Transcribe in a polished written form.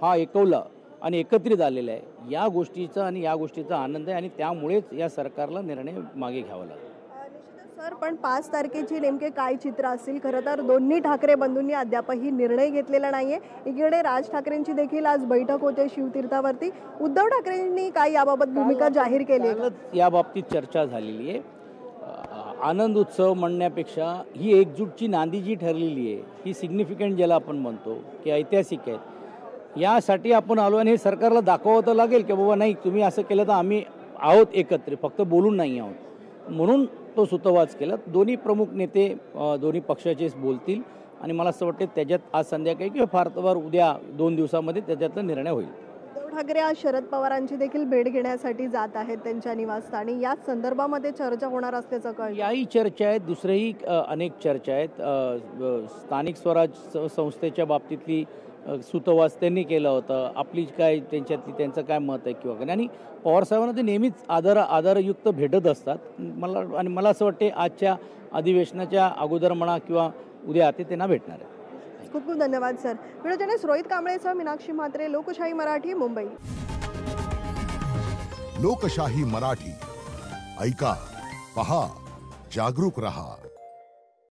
हा एकवला आणि एकत्रित आलेला आहे, या गोष्टीचा आणि या गोष्टीचा आनंद आहे आणि त्यामुळेच या सरकारला निर्णय मागे घ्यावा लागला. निश्चितच सर, पण 5 तारखेची नेमके काय चित्र असेल? खरं तर दोन्ही ठाकरे बंधूंनी अद्यापही निर्णय घेतलेला नाहीये. एकीकडे राज ठाकरेंची देखील आज बैठक होते शिवतीर्थावरती. उद्धव ठाकरेंनी काय याबाबत भूमिका जाहीर केली आहे? कालच या बाबतीत चर्चा झालेली आहे. आनंद उत्सव म्हणण्यापेक्षा ही एकजूटची नांदी जी ठरलेली आहे ही सिग्निफिकंट ज्याला आपण म्हणतो की ऐतिहासिक आहे, यासाठी आपण आलो आणि हे सरकारला दाखवावं तर लागेल की बाबा नाही, तुम्ही असं केलं तर आम्ही आहोत एकत्र, फक्त बोलून नाही आहोत. म्हणून तो सुतोवाच केला. दोन्ही प्रमुख नेते दोन्ही पक्षाचेच बोलतील आणि मला असं वाटतं त्याच्यात आज संध्याकाळी किंवा फार तर उद्या 2 दिवसामध्ये त्याच्यातला निर्णय होईल. उद्धव ठाकरे आज शरद पवारांची देखील भेट घेण्यासाठी जात आहेत त्यांच्या निवासस्थानी. याच संदर्भामध्ये चर्चा होणार असल्याचं कळलं. याही चर्चा आहेत, दुसऱ्याही अनेक चर्चा आहेत. स्थानिक स्वराज संस्थेच्या बाबतीतली सुतोवाच त्यांनी केलं होतं. आपली काय त्यांच्यातली त्यांचं काय मत आहे किंवा काय, आणि पवारसाहेबांना ते नेहमीच आदरयुक्त भेटत असतात. मला असं वाटते आजच्या अधिवेशनाच्या अगोदर म्हणा किंवा उद्या ते त्यांना भेटणार आहे. खूप खूप धन्यवाद सर. व्हिडिओ जर्नलिस्ट रोहित कांबळेसह मीनाक्षी म्हात्रे, लोकशाही मराठी, मुंबई. लोकशाही मराठी ऐका, पहा, जागरूक रहा.